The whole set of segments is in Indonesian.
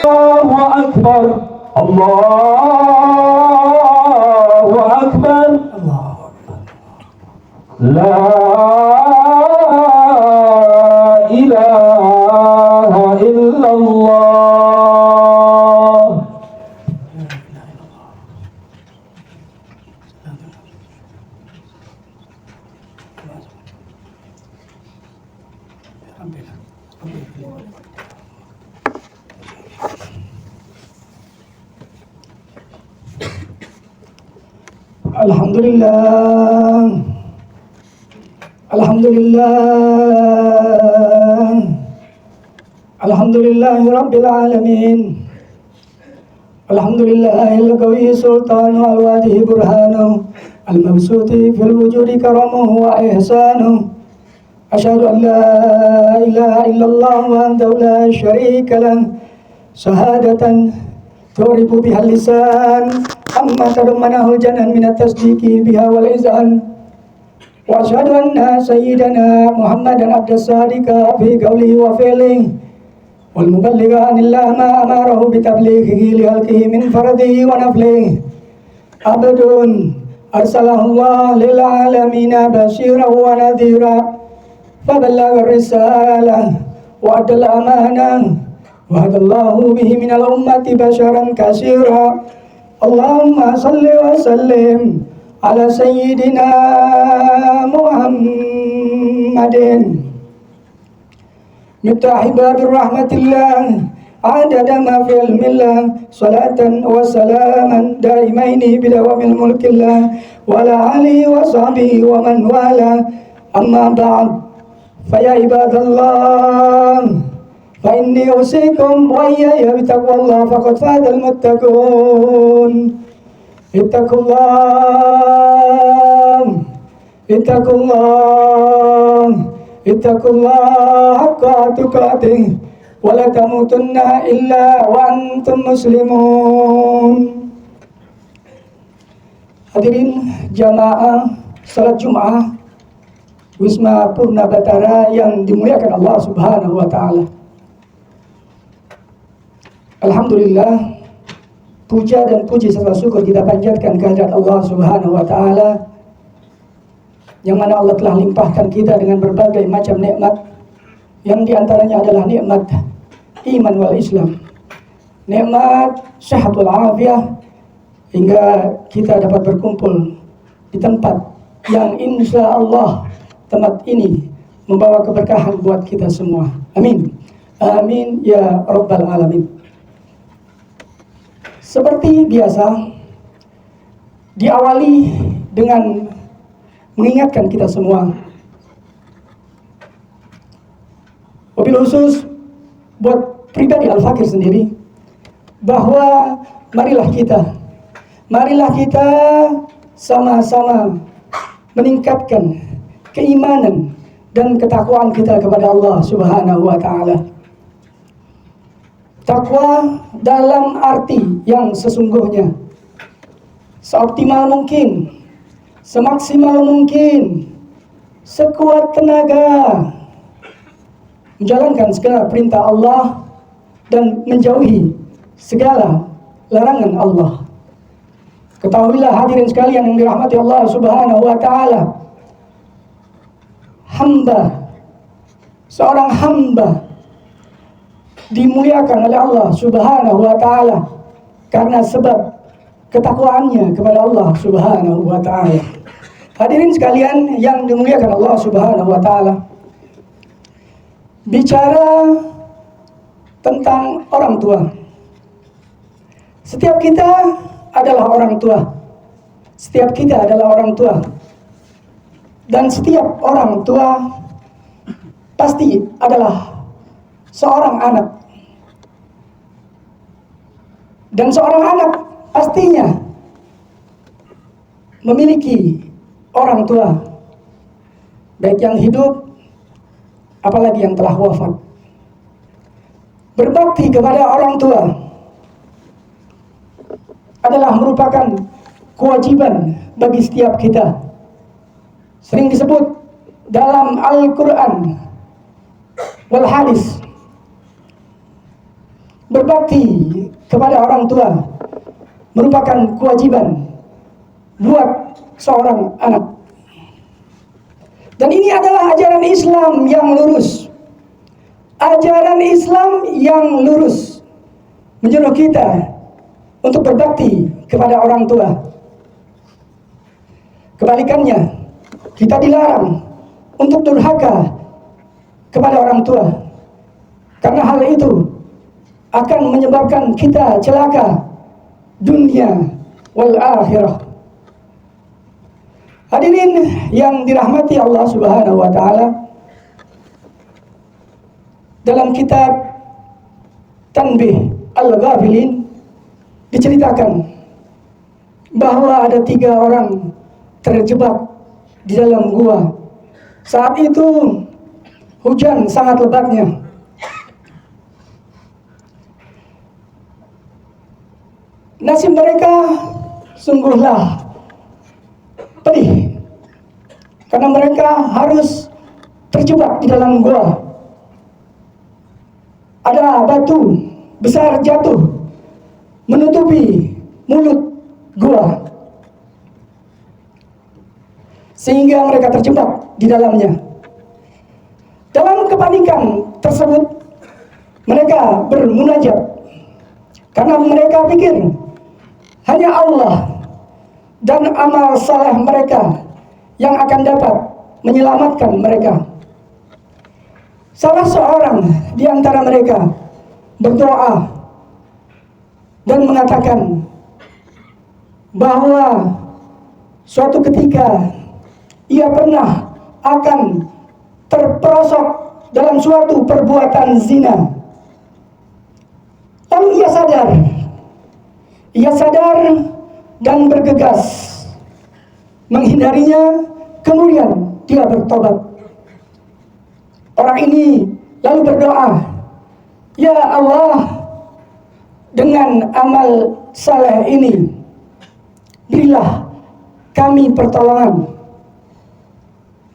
الله أكبر الله أكبر لا إله إلا الله. Alhamdulillah, Alhamdulillah, Alhamdulillahi Rabbil Alamin. Alhamdulillahil Qawi Sultanu al-Wadihi Burhanu al-Mabsuti fil wujudi karamuhu wa ihsanu. Asyhadu an la ilaha illallah wahdahu la syarika lah, syahadatan turibu biha lisan amma tadammanahu janan minat tasdiqi biha wal izan. Wa asyhadu anna sayyidana Muhammadan abdas sadiqa fi qawlihi wa fi'lihi wal muballigha anillah ma amarahu bi tablighihi li halqihi min fardihi wa naflihi. Abdun arsalahu Allah lil alamina basyiran wa nadhira faballagha ar-risalah wa adal amanah wa hadallahu bihi minal ummati basyaran katsira. Allahumma salli wa sallim ala sayyidina Muhammadin miftahi babir rahmatillah adada ma fi ilmillah salatan wa salaman daimaini bidawamil mulkillah wa ala alihi wa sahbihi wa man wala. Amma ba'd, faya ibadallah, fa inni usikum wa iyaya bitaqwallah faqad fazal muttaqun. Ittaqullah, ittaqullah, ittaqullah haqqa tuqatih wa la tamutunna illa wa antum muslimun. Hadirin jamaah salat Jumat Wisma Purna Batara yang dimuliakan Allah Subhanahu wa taala. Alhamdulillah, puja dan puji serta syukur kita panjatkan kehadirat Allah Subhanahu wa taala yang mana Allah telah limpahkan kita dengan berbagai macam nikmat, yang diantaranya adalah nikmat iman wal Islam, nikmat sehat wal afiah, hingga kita dapat berkumpul di tempat yang insya Allah tempat ini membawa keberkahan buat kita semua. Amin, amin ya rabbal alamin. Seperti biasa, diawali dengan mengingatkan kita semua, wabil khusus buat pribadi Al-Fakir sendiri, bahwa marilah kita sama-sama meningkatkan keimanan dan ketakwaan kita kepada Allah Subhanahu wa taala. Takwa dalam arti yang sesungguhnya, seoptimal mungkin, semaksimal mungkin, sekuat tenaga, menjalankan segala perintah Allah dan menjauhi segala larangan Allah. Ketahuilah hadirin sekalian yang dirahmati Allah Subhanahu wa taala, seorang hamba dimuliakan oleh Allah Subhanahu wa taala karena sebab ketakwaannya kepada Allah Subhanahu wa taala. Hadirin sekalian yang dimuliakan Allah Subhanahu wa taala, bicara tentang orang tua. Setiap kita adalah orang tua. Setiap kita adalah orang tua. Dan setiap orang tua pasti adalah seorang anak. Dan seorang anak pastinya memiliki orang tua, baik yang hidup apalagi yang telah wafat. Berbakti kepada orang tua adalah merupakan kewajiban bagi setiap kita. Sering disebut dalam Al-Quran wal hadis, berbakti kepada orang tua merupakan kewajiban buat seorang anak. Dan ini adalah ajaran Islam yang lurus. Ajaran Islam yang lurus menyuruh kita untuk berbakti kepada orang tua. Kebalikannya, kita dilarang untuk durhaka kepada orang tua, karena hal itu akan menyebabkan kita celaka dunia wal akhirah. Hadirin yang dirahmati Allah Subhanahu wa taala, dalam kitab Tanbih Al-Ghafilin diceritakan bahwa ada 3 orang terjebak di dalam gua. Saat itu hujan sangat lebatnya. Nasib mereka sungguhlah pedih, karena mereka harus terjebak di dalam gua. Ada batu besar jatuh menutupi mulut gua, sehingga mereka terjebak di dalamnya. Dalam kepanikan tersebut, mereka bermunajat, karena mereka pikir hanya Allah dan amal saleh mereka yang akan dapat menyelamatkan mereka. Salah seorang di antara mereka berdoa dan mengatakan bahwa suatu ketika ia pernah akan terperosok dalam suatu perbuatan zina. Lalu ia sadar dan bergegas menghindarinya, kemudian dia bertobat. Orang ini lalu berdoa, "Ya Allah, dengan amal saleh ini berilah kami pertolongan."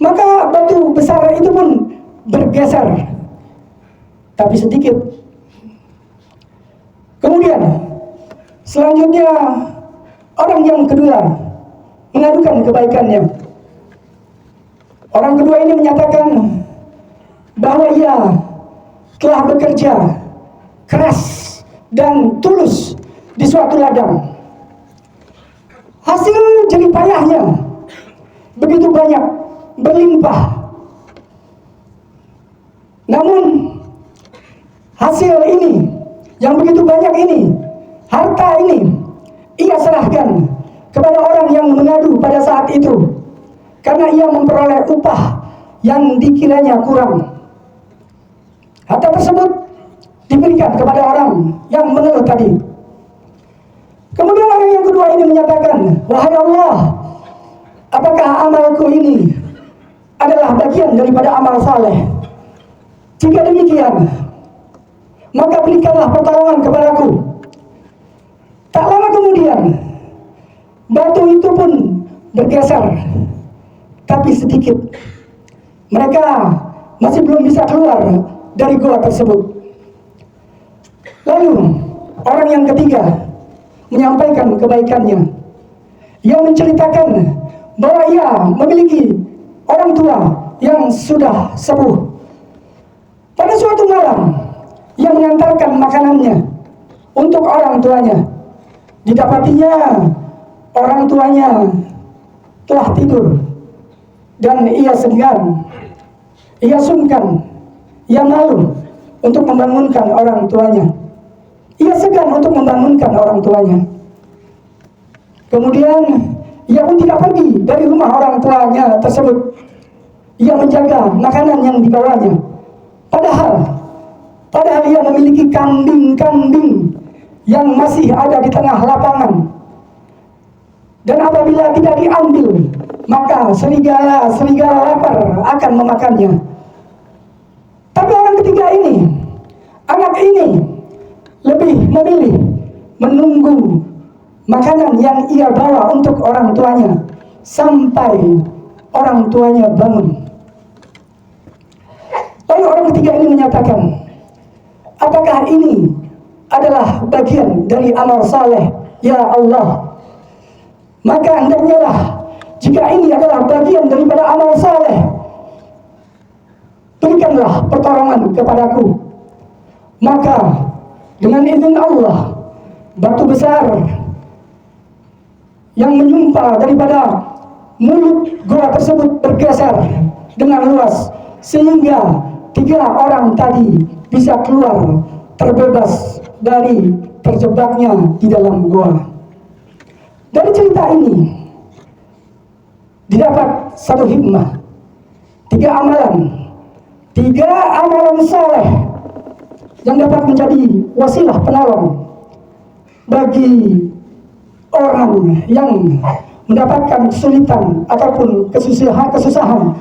Maka batu besar itu pun bergeser, tapi sedikit. Kemudian selanjutnya orang yang kedua mengadukan kebaikannya. Orang kedua ini menyatakan bahwa ia telah bekerja keras dan tulus di suatu ladang. Hasil jerih payahnya begitu banyak, berlimpah. Namun hasil ini yang begitu banyak ini, harta ini, ia serahkan kepada orang yang mengadu pada saat itu, karena ia memperoleh upah yang dikiranya kurang. Harta tersebut diberikan kepada orang yang mengeluh tadi. Kemudian orang yang kedua ini menyatakan, "Wahai Allah, apakah amalku ini adalah bagian daripada amal saleh? Jika demikian, maka berikanlah pertolongan kepadaku." Tak lama kemudian, batu itu pun bergeser, tapi sedikit. Mereka masih belum bisa keluar dari gua tersebut. Lalu orang yang ketiga menyampaikan kebaikannya. Ia menceritakan bahwa ia memiliki orang tua yang sudah sepuh. Pada suatu malam, ia mengantarkan makanannya untuk orang tuanya. Didapatinya orang tuanya telah tidur, dan ia segan, ia sungkan, ia malu untuk membangunkan orang tuanya. Ia segan untuk membangunkan orang tuanya. Kemudian ia pun tidak pergi dari rumah orang tuanya tersebut. Ia menjaga makanan yang dibawanya. Padahal ia memiliki kambing-kambing yang masih ada di tengah lapangan. Dan apabila tidak diambil, maka serigala lapar akan memakannya. Tapi orang ketiga ini, anak ini, lebih memilih menunggu makanan yang ia bawa untuk orang tuanya sampai orang tuanya bangun. Lalu orang ketiga ini menyatakan, "Apakah ini adalah bagian dari amal saleh, ya Allah. Maka hendaknya lah, jika ini adalah bagian daripada amal saleh, berikanlah pertolongan kepadaku. Maka dengan izin Allah, batu besar yang menyumpah daripada mulut gua tersebut bergeser dengan luas, sehingga 3 orang tadi bisa keluar terbebas dari terjebaknya di dalam gua. Dari cerita ini didapat satu hikmah, 3 amalan soleh yang dapat menjadi wasilah penolong bagi orang yang mendapatkan kesulitan ataupun kesusahan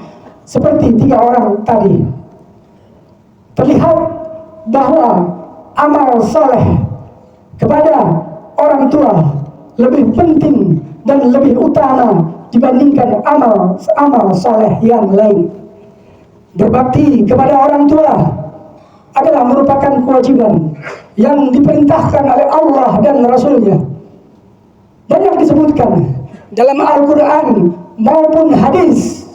seperti 3 orang tadi. Terlihat bahwa amal soleh kepada orang tua lebih penting dan lebih utama dibandingkan amal soleh yang lain. Berbakti kepada orang tua adalah merupakan kewajiban yang diperintahkan oleh Allah dan Rasul-Nya. Banyak disebutkan dalam Al-Quran maupun hadis,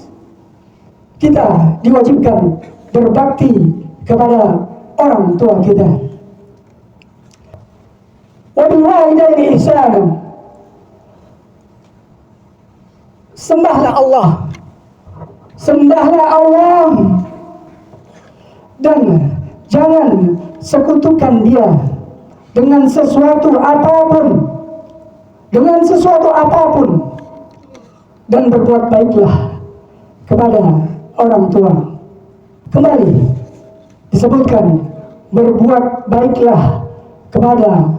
kita diwajibkan berbakti kepada orang tua kita. Wa bil walidaini ihsanan. Sembahlah Allah dan jangan sekutukan Dia dengan sesuatu apapun, dan berbuat baiklah kepada orang tua. Kembali disebutkan, berbuat baiklah kepada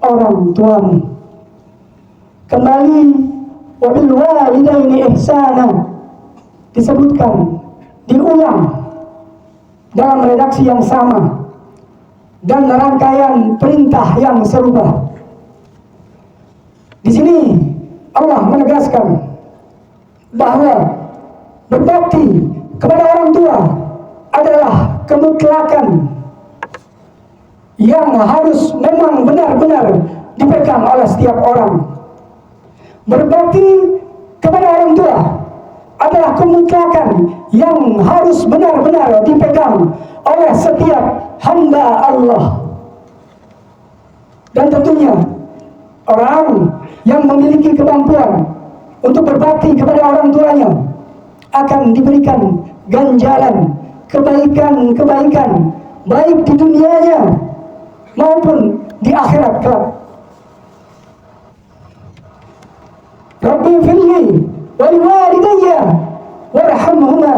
orang tuamu. Kembali, wabil walidaini ihsana disebutkan, diulang dalam redaksi yang sama dan rangkaian perintah yang serupa. Di sini Allah menegaskan bahwa berbakti kepada orang tua adalah kemutlakan yang harus memang benar-benar dipegang oleh setiap orang. Berbakti kepada orang tua adalah kemutlakan yang harus benar-benar dipegang oleh setiap hamba Allah. Dan tentunya orang yang memiliki kemampuan untuk berbakti kepada orang tuanya akan diberikan ganjaran kebaikan-kebaikan, baik di dunianya maupun di akhirat kelak. Rabbi firli wa liwalidayya warhamhuma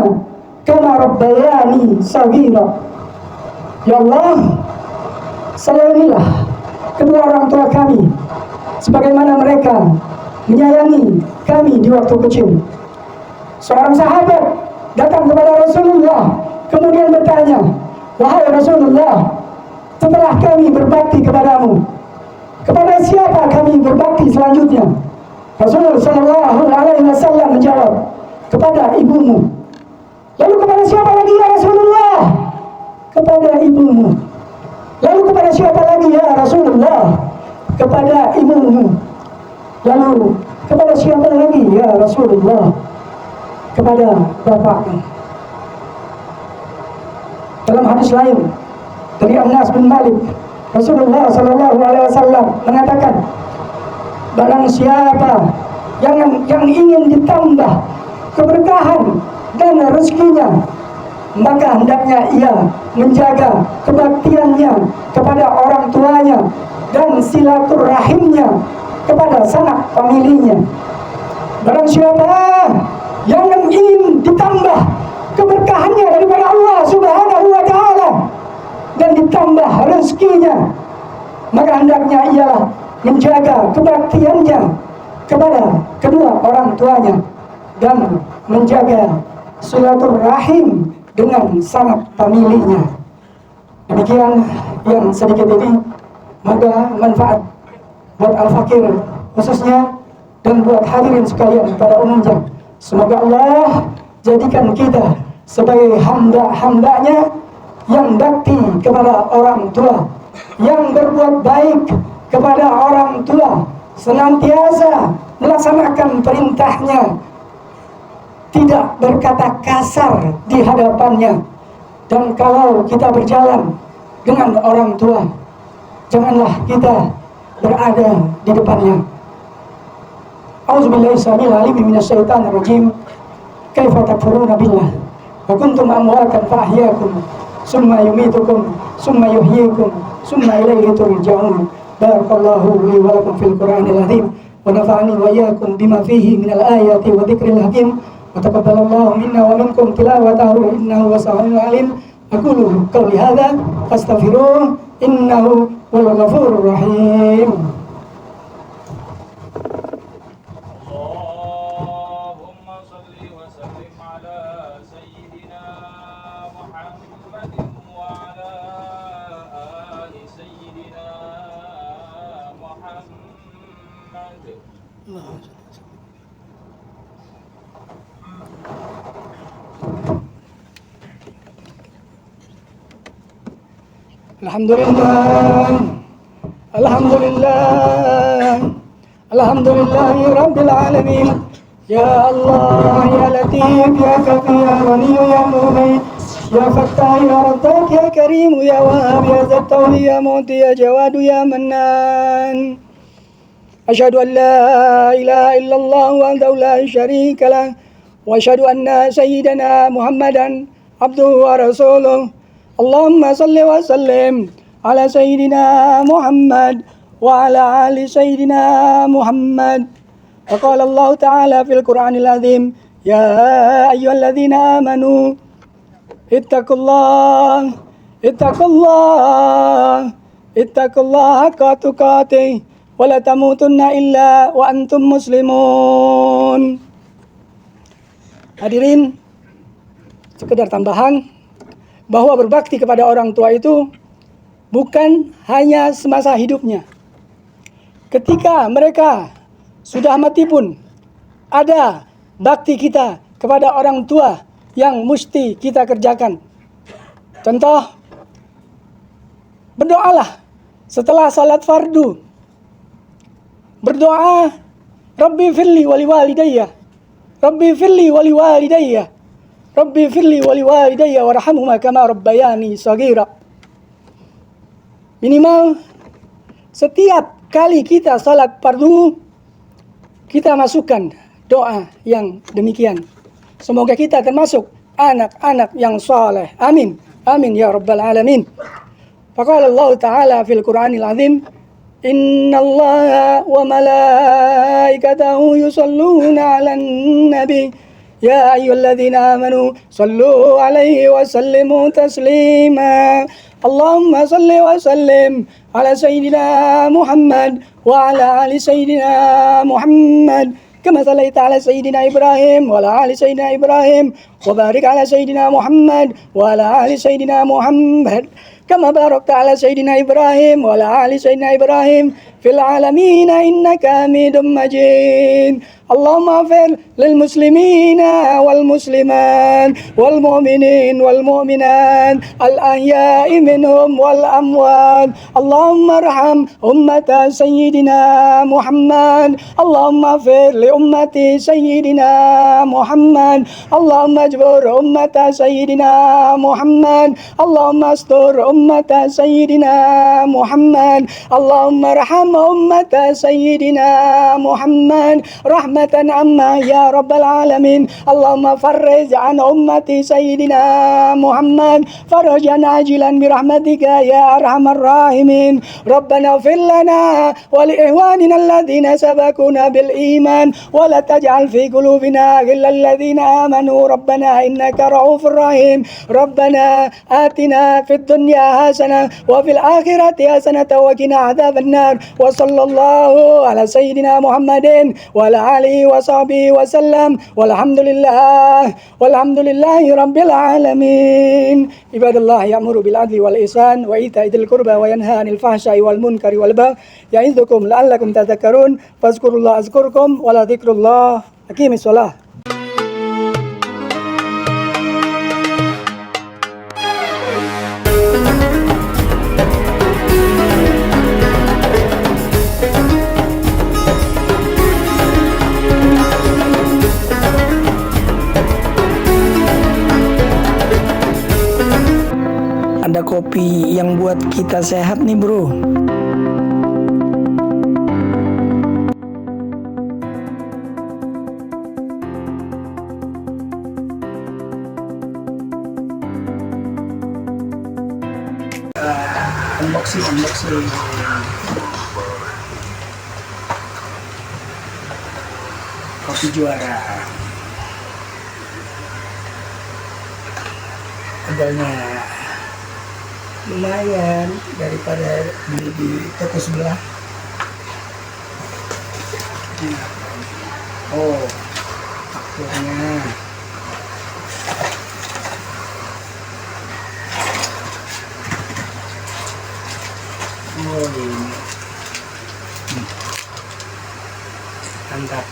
kama rabbayani shaghira. Ya Allah, sayangilah kedua orang tua kami sebagaimana mereka menyayangi kami di waktu kecil. Seorang sahabat datang kepada Rasulullah kemudian bertanya, wahai Rasulullah, setelah kami berbakti kepadamu, kepada siapa kami berbakti selanjutnya? Rasulullah SAW menjawab, kepada ibumu. Lalu kepada siapa lagi ya Rasulullah? Kepada ibumu. Lalu kepada siapa lagi ya Rasulullah? Kepada ibumu. Lalu kepada siapa lagi ya Rasulullah? Kepada bapakmu. Dalam hadis lain dari Anas bin Malik, Rasulullah SAW mengatakan, barang siapa yang ingin ditambah keberkahan dan rezekinya, maka hendaknya ia menjaga kebaktiannya kepada orang tuanya dan silaturahimnya kepada sanak familinya. Barang siapa yang ingin ditambah keberkahannya daripada Allah Subhanahu wa Ta'ala dan ditambah rezekinya, maka hendaknya ialah menjaga kebaktiannya kepada kedua orang tuanya dan menjaga silaturahim dengan sanak familinya. Demikian yang sedikit ini, moga manfaat buat Al-Fakir khususnya dan buat hadirin sekalian pada umumnya. Semoga Allah jadikan kita sebagai hamba-hambanya yang bakti kepada orang tua, yang berbuat baik kepada orang tua, senantiasa melaksanakan perintahnya, tidak berkata kasar di hadapannya. Dan kalau kita berjalan dengan orang tua, janganlah kita berada di depannya. A'udzubillahi samil alim minasyaitonir rajim. Kaifa takfuruna billah wa kuntum amwatan fa ahyaakum summa yumitukum summa yuhyikum summa ilaihi turja'un. Barakallahu li wa lakum fil Qur'anil azim wa nafa'ani wa iyyakum bima fihi minal ayati wa dzikril hakim. Wa taqabbalallahu minna wa minkum tilawatahu innahu wasami'un alim. Aqulu qawli hadza fastaghfiruh innahu wal ghafurur rahim. Allahumma salli wa sallim ala sayyidina Muhammadin wa ala ali sayyidina Muhammad. Alhamdulillah, Alhamdulillah, Alhamdulillahi Rabbil Alamin. Ya Allah, Ya Latif, Ya Kafi, Ya Ghani, Ya Mu'min, Ya Fattah, Ya Razzaq, Ya Karim, Ya Wahhab, Ya Zattaw, Ya Mu'ti, Ya Jawad, Ya Mannan. Asyhadu an la ilaha illallah wahdahu la syarika lah wa asyhadu anna sayyidana Muhammadan abduhu wa rasuluh. Allahumma salli wa sallim ala sayyidina Muhammad wa ala ali sayyidina Muhammad. Wa qala Allah ta'ala fil Qur'anil azim, ya ayyuhalladzina amanu ittaqullah haqqa tuqatih wa la tamutunna illa wa antum muslimun. Hadirin, sekedar tambahan bahwa berbakti kepada orang tua itu bukan hanya semasa hidupnya. Ketika mereka sudah mati pun ada bakti kita kepada orang tua yang mesti kita kerjakan. Contoh, berdoalah setelah salat fardu. Berdoa, Rabbi firli wali walidayya, Rabbi firli wali walidayya, Rabbi firli wali walidayya warhamhuma kama rabbayani shaghira. Minimal setiap kali kita salat fardu, kita masukkan doa yang demikian. Semoga kita termasuk anak-anak yang saleh. Amin. Amin ya rabbal alamin. Faqala Allah Ta'ala fil Qur'anil azim, innallaha wa malaikatahu yusalluna 'alan nabi. Ya ayyuhalladzina amanu sallu alaihi wa sallimu taslima. Allahumma salli wa sallim ala sayyidina Muhammad wa ala ali sayyidina Muhammad kama sallaita ala sayyidina Ibrahim wa ala ali sayyidina Ibrahim wa barik ala sayyidina Muhammad wa ala ali sayyidina Muhammad kama barakta ala sayyidina Ibrahim wa ala ali sayyidina Ibrahim fil alamin innaka Hamidum Majid. Allahumma ighfir lil muslimina wal muslimat wal mu'minin wal mu'minat al ahya'i minhum wal amwat. Allahumma arham ummata sayyidina Muhammad. Allahumma ighfir li ummati sayyidina Muhammad. Allahumma ajbur ummata sayyidina Muhammad. Allahumma astur ummata sayyidina Muhammad. Allahumma arham ummata sayyidina Muhammad rahmatan amma ya rabbal alamin. Allahumma farrij an ummati sayyidina Muhammad farajan ajilan birahmatika ya arhamar rahimin. Rabbana ighfir lana wa li ihwanina alladhina sabaquna bil iman wa la taj'al fi qulubina ghillan ladzina amanu rabbana innaka ra'ufur rahim. Rabbana atina fid dunya hasanah wa fil akhirati hasanah wa qina adzaban nar. Wa sallallahu ala sayyidina Muhammadin wa ala alihi wa sahbihi wa sallam walhamdulillahi rabbil alamin. Ibadallah ya'muru bil adli wal ihsan wa ita'i dzil qurba wa yanha 'anil fahsya'i wal munkari wal baghi ya'idzukum la'allakum tadhakkarun. Fazkurullaha azkurkum wa la dzikrullah aqimis shalah. kopi yang buat kita sehat nih bro. Unboxing kopi juara. Harganya lumayan daripada beli di toko sebelah. Oh, akhirnya oh ini mantap,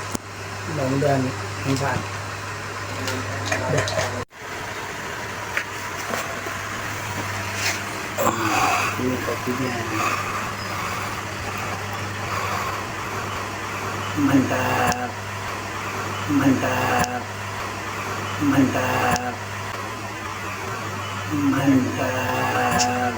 mudah-mudahan manfaat. Udah. Ini kopinya mantap, mantap, mantap, mantap.